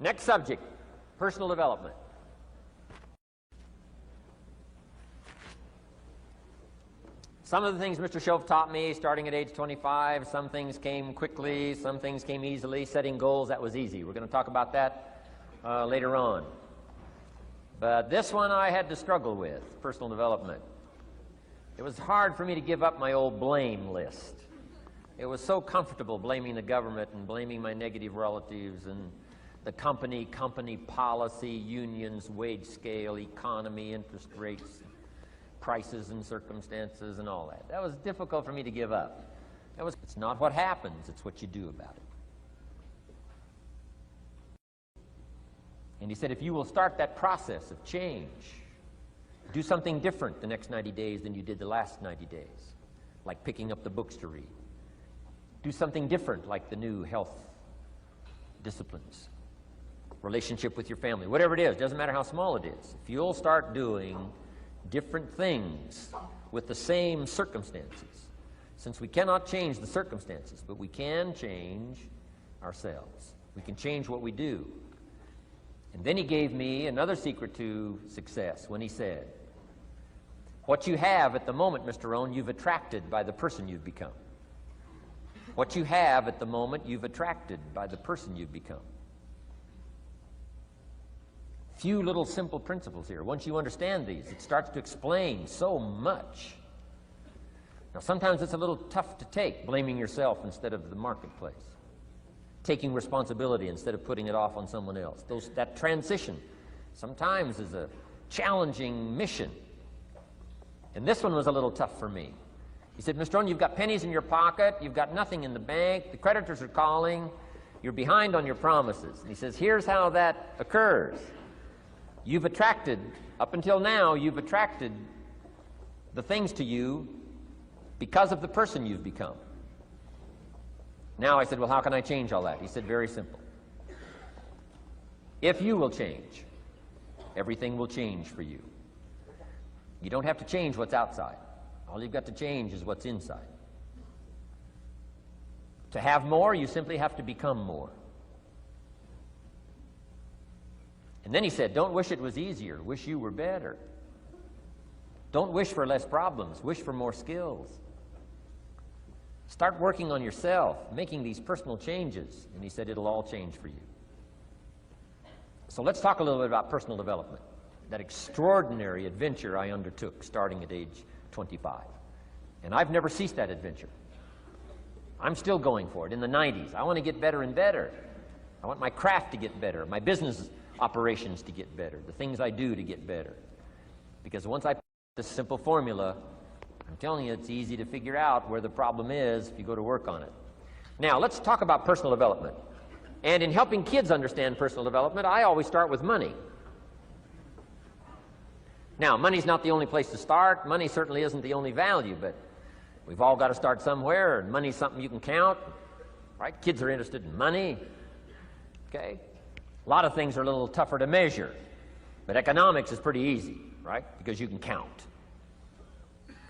Next subject, personal development. Some of the things Mr. Shove taught me starting at age 25, some things came quickly, some things came easily. Setting goals, that was easy. We're going to talk about that later on. But this one I had to struggle with, personal development. It was hard for me to give up my old blame list. It was so comfortable blaming the government and blaming my negative relatives and the company policy, unions, wage scale, economy, interest rates, prices and circumstances and all that. That was difficult for me to give up. It's not what happens, it's what you do about it. And he said, if you will start that process of change, do something different the next 90 days than you did the last 90 days, like picking up the books to read. Do something different, like the new health disciplines, relationship with your family, whatever it is, doesn't matter how small it is. If you'll start doing different things with the same circumstances, since we cannot change the circumstances, but we can change ourselves. We can change what we do. And then he gave me another secret to success when he said, what you have at the moment, Mr. ROHN, you've attracted by the person you've become. What you have at the moment, you've attracted by the person you've become. Few little simple principles here. Once you understand these, it starts to explain so much. Now, sometimes it's a little tough to take, blaming yourself instead of the marketplace, taking responsibility instead of putting it off on someone else. That transition sometimes is a challenging mission. And this one was a little tough for me. He said, Mr. ROHN, you've got pennies in your pocket, you've got nothing in the bank, the creditors are calling, you're behind on your promises. And he says, here's how that occurs. You've attracted, up until now, you've attracted the things to you because of the person you've become. Now I said, well, how can I change all that? He said, very simple. If you will change, everything will change for you. You don't have to change what's outside. All you've got to change is what's inside. To have more, you simply have to become more. And then he said, don't wish it was easier, wish you were better. Don't wish for less problems, wish for more skills. Start working on yourself, making these personal changes, and he said it'll all change for you. So let's talk a little bit about personal development, that extraordinary adventure I undertook starting at age 25. And I've never ceased that adventure. I'm still going for it. In the 90s, I want to get better and better. I want my craft to get better, my business operations to get better, the things I do to get better. Because once I put this simple formula, I'm telling you, it's easy to figure out where the problem is if you go to work on it. Now, let's talk about personal development. And in helping kids understand personal development, I always start with money. Now, money's not the only place to start. Money certainly isn't the only value, but we've all got to start somewhere, and money's something you can count, right? Kids are interested in money, okay? A lot of things are a little tougher to measure, but economics is pretty easy, right? Because you can count.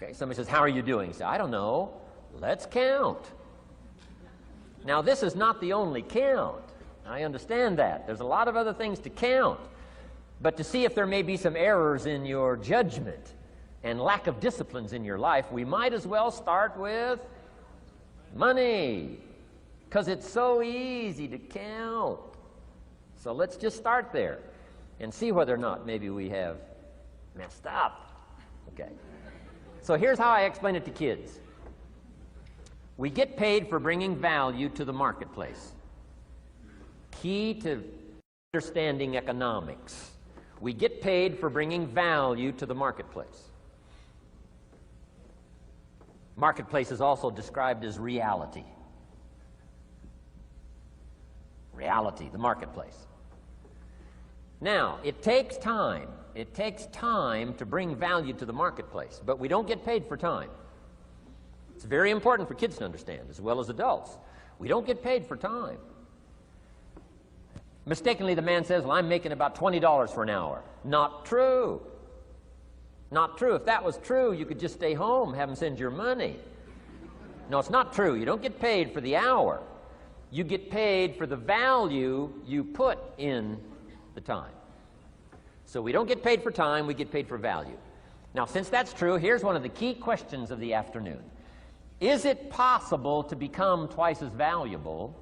Okay, somebody says, how are you doing? You say, I don't know. Let's count. Now, this is not the only count. I understand that. There's a lot of other things to count. But to see if there may be some errors in your judgment and lack of disciplines in your life, we might as well start with money, because it's so easy to count. So let's just start there and see whether or not maybe we have messed up. Okay. So here's how I explain it to kids. We get paid for bringing value to the marketplace. Key to understanding economics. We get paid for bringing value to the marketplace. Marketplace is also described as reality. Reality, the marketplace. Now, it takes time. It takes time to bring value to the marketplace, but we don't get paid for time. It's very important for kids to understand, as well as adults. We don't get paid for time. Mistakenly, the man says, well, I'm making about $20 for an hour. Not true. Not true. If that was true, you could just stay home, have them send your money. No, it's not true. You don't get paid for the hour. You get paid for the value you put in the time. So we don't get paid for time, we get paid for value. Now, since that's true, here's one of the key questions of the afternoon. Is it possible to become twice as valuable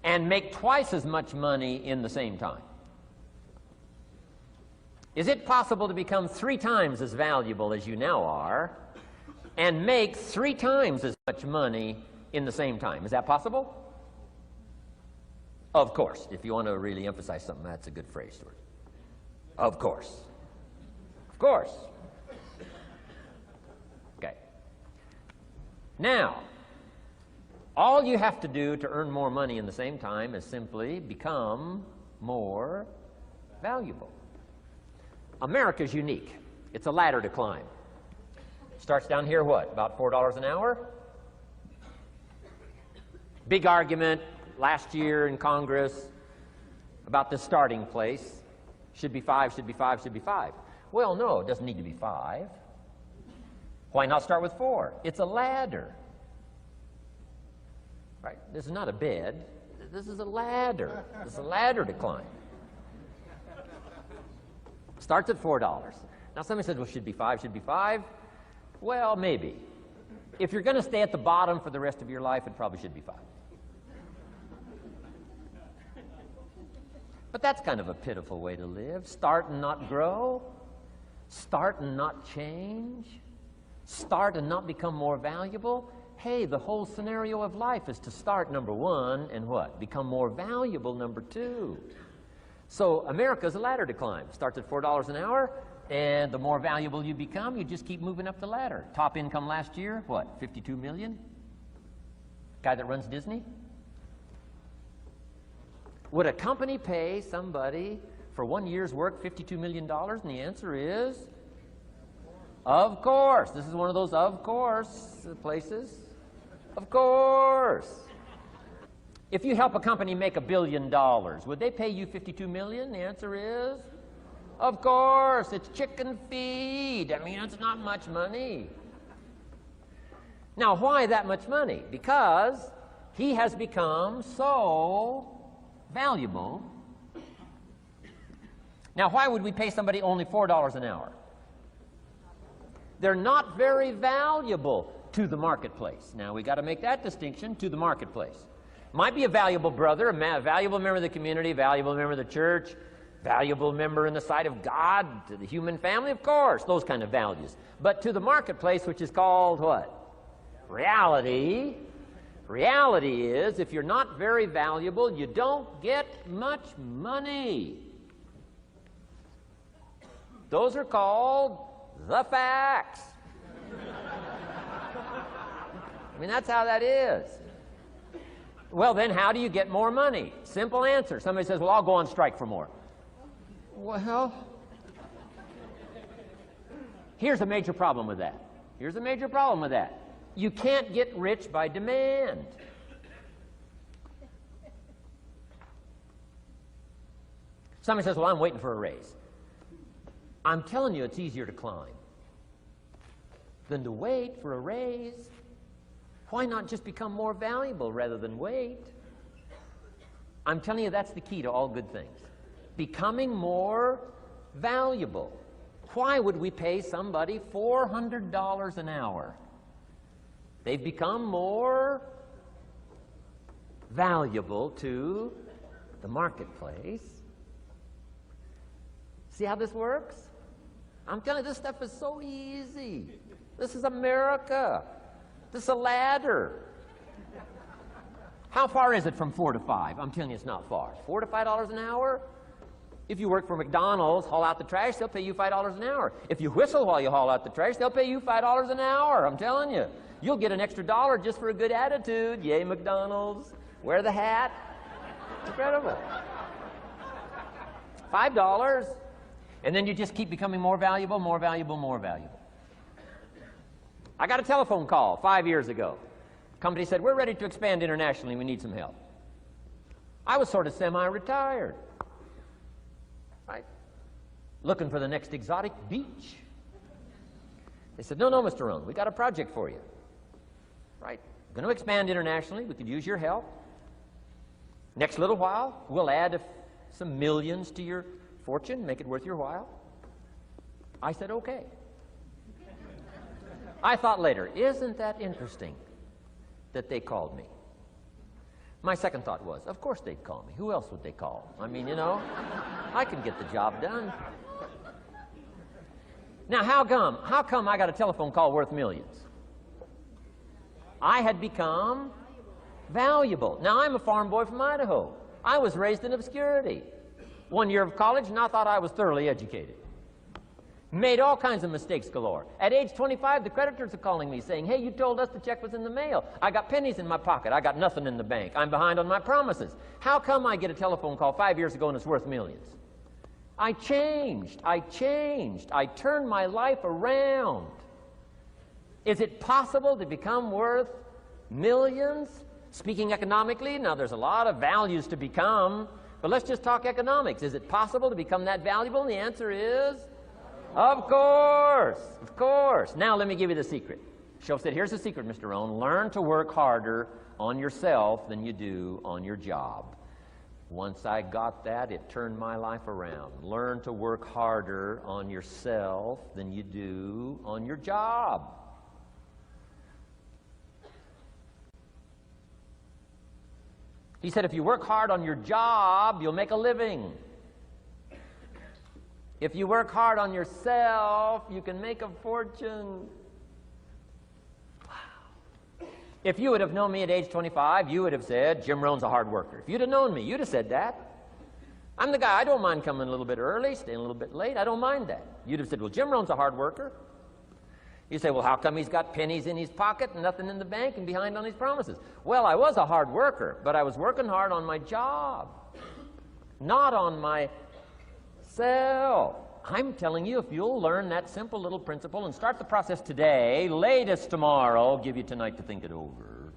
and make twice as much money in the same time? Is it possible to become 3 times as valuable as you now are and make 3 times as much money in the same time? Is that possible? Of course. If you want to really emphasize something, that's a good phrase, Stuart. Of course. Of course. Okay. Now, all you have to do to earn more money in the same time is simply become more valuable. America's unique. It's a ladder to climb. Starts down here, what, about $4 an hour? Big argument last year in Congress about the starting place. Should be 5, should be 5, should be 5. Well, no, it doesn't need to be 5. Why not start with 4? It's a ladder. Right? This is not a bed. This is a ladder. This is a ladder to climb. Starts at $4. Now, somebody says, well, should be 5, should be 5. Well, maybe. If you're going to stay at the bottom for the rest of your life, it probably should be 5. But that's kind of a pitiful way to live. Start and not grow. Start and not change. Start and not become more valuable. Hey, the whole scenario of life is to start, number 1, and what? Become more valuable, number 2. So America's a ladder to climb. Starts at $4 an hour, and the more valuable you become, you just keep moving up the ladder. Top income last year, what, 52 million? Guy that runs Disney? Would a company pay somebody for 1 year's work $52 million? And the answer is, of course. This is one of those of course places. Of course. If you help a company make $1 billion, would they pay you $52 million? The answer is, of course. It's chicken feed. I mean, it's not much money. Now, why that much money? Because he has become so valuable. Now, why would we pay somebody only $4 an hour? They're not very valuable to the marketplace. Now, we got to make that distinction, to the marketplace. Might be a valuable brother, a valuable member of the community, a valuable member of the church, valuable member in the sight of God, to the human family, of course, those kind of values. But to the marketplace, which is called what? Reality. Reality is, if you're not very valuable, you don't get much money. Those are called the facts. I mean, that's how that is. Well, then, how do you get more money? Simple answer. Somebody says, well, I'll go on strike for more. Well, here's a major problem with that. Here's a major problem with that. You can't get rich by demand. Somebody says, well, I'm waiting for a raise. I'm telling you, it's easier to climb than to wait for a raise. Why not just become more valuable rather than wait? I'm telling you, that's the key to all good things. Becoming more valuable. Why would we pay somebody $400 an hour? They've become more valuable to the marketplace. See how this works? I'm telling you, this stuff is so easy. This is America. This is a ladder. How far is it from 4 to 5? I'm telling you, it's not far. $4 to $5 an hour? If you work for McDonald's, haul out the trash, they'll pay you $5 an hour. If you whistle while you haul out the trash, they'll pay you $5 an hour. I'm telling you. You'll get an extra $1 just for a good attitude. Yay, McDonald's. Wear the hat. Incredible. $5. And then you just keep becoming more valuable, more valuable, more valuable. I got a telephone call 5 years ago. The company said, we're ready to expand internationally. We need some help. I was sort of semi-retired. Right? Looking for the next exotic beach. They said, no, Mr. ROHN, we got a project for you. Right? We're going to expand internationally. We could use your help. Next little while, we'll add some millions to your fortune, make it worth your while. I said, okay. I thought later, isn't that interesting that they called me? My second thought was, of course they'd call me. Who else would they call? I mean, you know, I can get the job done. Now, how come I got a telephone call worth millions? I had become valuable. Now, I'm a farm boy from Idaho. I was raised in obscurity. 1 year of college, and I thought I was thoroughly educated. Made all kinds of mistakes galore. At age 25, the creditors are calling me saying, hey, you told us the check was in the mail. I got pennies in my pocket. I got nothing in the bank. I'm behind on my promises. How come I get a telephone call 5 years ago and it's worth millions? I changed. I turned my life around. Is it possible to become worth millions? Speaking economically, now there's a lot of values to become, but let's just talk economics. Is it possible to become that valuable? And the answer is, of course, of course. Now let me give you the secret. Shoaff said, here's the secret, Mr. Rohn. Learn to work harder on yourself than you do on your job. Once I got that, it turned my life around. Learn to work harder on yourself than you do on your job. He said, if you work hard on your job, you'll make a living. If you work hard on yourself, you can make a fortune. Wow. If you would have known me at age 25, you would have said, Jim Rohn's a hard worker. If you'd have known me, you'd have said that. I'm the guy, I don't mind coming a little bit early, staying a little bit late. I don't mind that. You'd have said, well, Jim Rohn's a hard worker. You say, well, how come he's got pennies in his pocket and nothing in the bank and behind on his promises? Well, I was a hard worker, but I was working hard on my job, not on myself. I'm telling you, if you'll learn that simple little principle and start the process today, latest tomorrow, I'll give you tonight to think it over.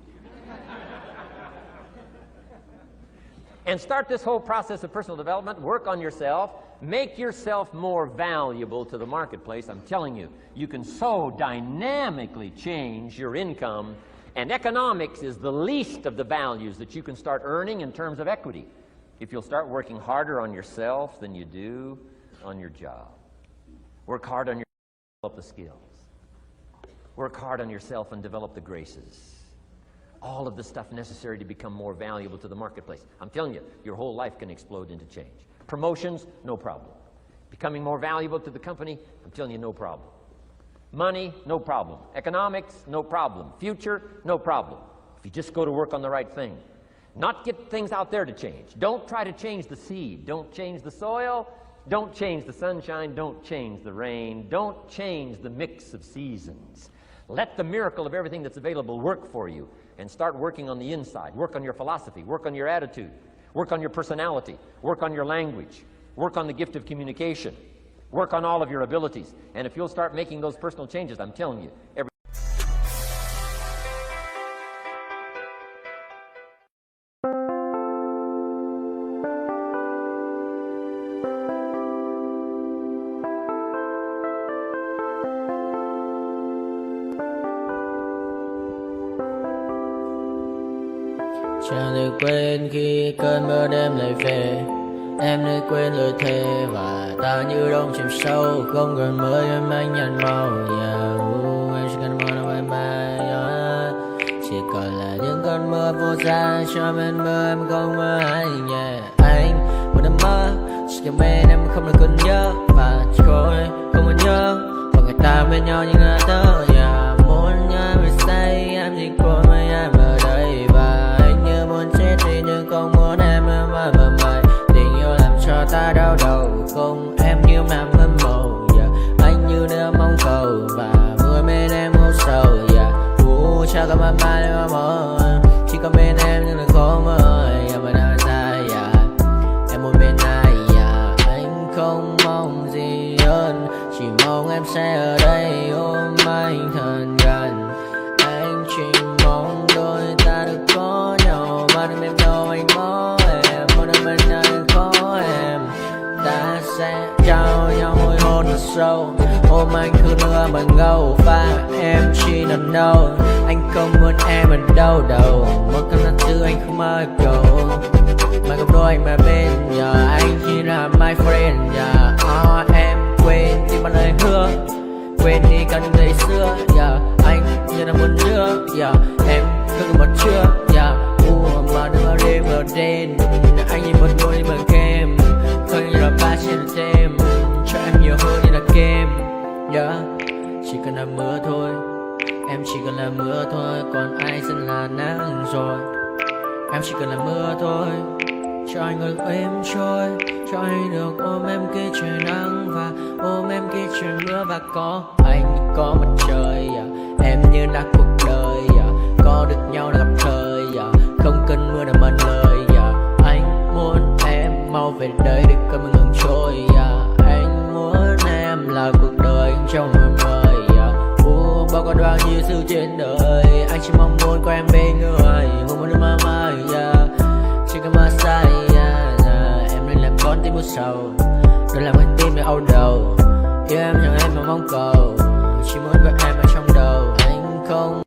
And start this whole process of personal development, work on yourself, make yourself more valuable to the marketplace. I'm telling you, you can so dynamically change your income, and economics is the least of the values that you can start earning in terms of equity if you'll start working harder on yourself than you do on your job. Work hard on yourself and develop the skills. Work hard on yourself and develop the graces. All of the stuff necessary to become more valuable to the marketplace. I'm telling you, your whole life can explode into change. Promotions, no problem. Becoming more valuable to the company, I'm telling you, no problem. Money, no problem. Economics, no problem. Future, no problem. If you just go to work on the right thing. Not get things out there to change. Don't try to change the seed. Don't change the soil. Don't change the sunshine. Don't change the rain. Don't change the mix of seasons. Let the miracle of everything that's available work for you, and start working on the inside. Work on your philosophy. Work on your attitude. Work on your personality. Work on your language. Work on the gift of communication. Work on all of your abilities. And if you'll start making those personal changes, I'm telling you, Chẳng được quên khi cơn mưa đêm lại về. Em đã quên lời thề và ta như đông chìm sâu. Không còn mơ em anh nhận màu. Em chỉ cần mơ đâu em bay. Chỉ còn là những cơn mưa vô giá. Cho bên mơ em không mơ ai. Anh một đêm mơ. Chỉ cần bên em không được cần nhớ. Và trôi không muốn nhớ. Và người ta bên nhau như ngã tơ. Muốn nhớ về say em chỉ quên mấy em ở đây. Và anh như muốn chết đi nhưng không muốn em mãi mãi. Tình yêu làm cho ta đau đầu. Không em như mà mơ mộng. Anh như đứa mong cầu. Và mưa bên em ngủ sầu. Chắc có mãi mãi em mơ. Chỉ có bên em nhưng là khó mơ. Em ở nơi xa. Em muốn bên ai. Anh không mong gì hơn. Chỉ mong em sẽ ở đây ôm anh thật gần. Anh chỉ mong đôi ta được có nhau. Mà đừng em đâu anh có em. Một đêm bên anh có em. Ta sẽ trao nhau môi hôn thật sâu. Ôm anh cứ mưa bằng ngâu. Và em chỉ nằm đâu. Anh không muốn em ở đâu. chưa, em thức một chưa, mà đừng có đêm ở đen. Anh nhìn một đôi bằng kem, không như là ba trên là tem, cho em nhiều hơn như là kem. Chỉ cần là mưa thôi, em chỉ cần là mưa thôi, còn ai sẽ là nắng rồi. Em chỉ cần là mưa thôi, cho anh ngừng êm trôi, cho anh được ôm em khi trời nắng và ôm em khi trời mưa. Và có anh có mặt trời, em như là cuộc đời, có được nhau là gặp thời, không cần mưa để mần lời. Anh muốn em mau về đây để cơn mưa ngừng trôi, anh muốn em là cuộc đời trong mưa mời. Bao còn bao nhiêu sự trên đời, anh chỉ mong muốn có em bên người, không muốn được mơ mơ, chỉ cần mơ say, em nên làm con tim buốt sầu, đừng làm con tim em âu đầu. Yêu em chẳng em mà mong cầu, chỉ muốn có em ở trong đầu, anh không.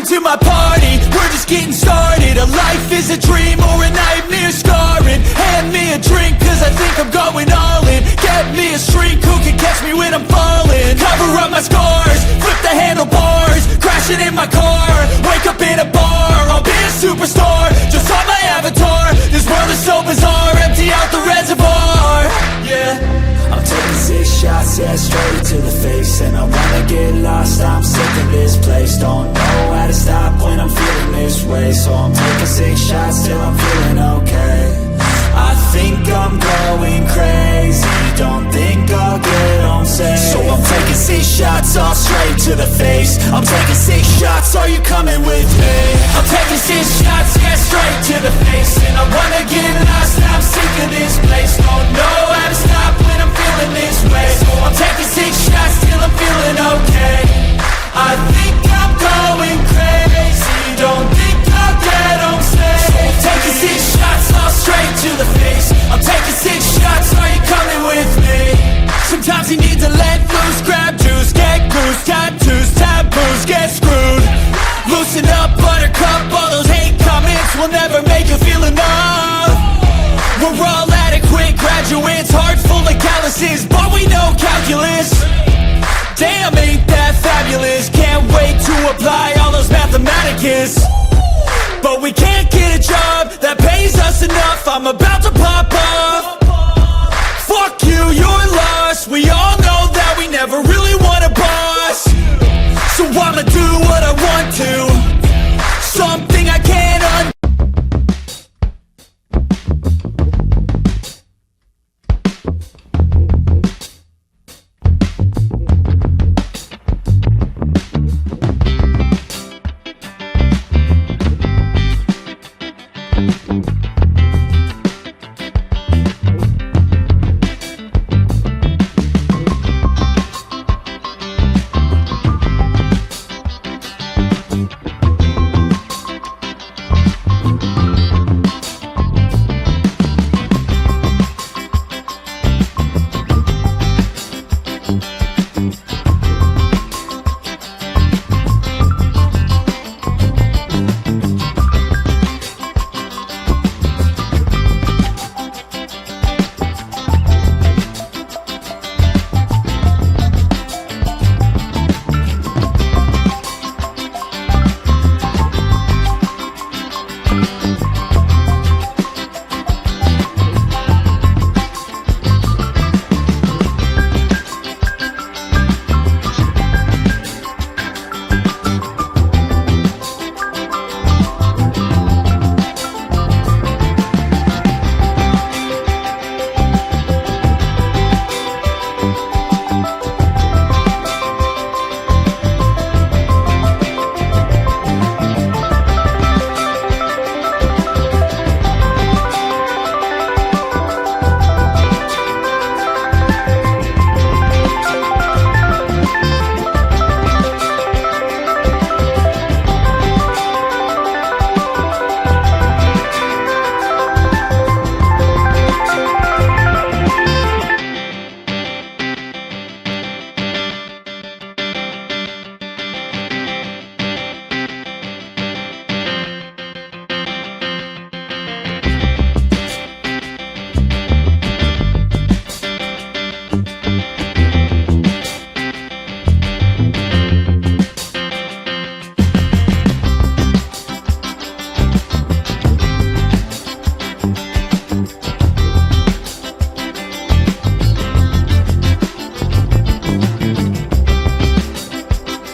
to my party, we're just getting started. A life is a dream or a nightmare scarring. Hand me a drink cause I think I'm going all in. Get me a shrink who can catch me when I'm falling. Cover up my scars, flip the handlebars, crashing in my car, wake up in a bar. I'll be a superstar, just on my avatar. This world is so bizarre, empty out the reservoir. Yeah, I'm taking 6 shots, yeah, straight to the face. And I wanna get lost, I'm sick of this place. Don't know how to stop when I'm feeling this way. So I'm taking 6 shots till I'm feeling okay. I think I'm going crazy, don't think I'll get home safe. So I'm taking 6 shots, all straight to the face. I'm taking 6 shots, are you coming with me? I'm taking 6 shots, yeah, straight to the face. Graduates, heart full of calluses, but we know calculus. Damn, ain't that fabulous. Can't wait to apply all those mathematicus. But we can't get a job that pays us enough. I'm about to pop off. Fuck you, you're lost. We all know that we never really want a boss. So I'ma do what I want to.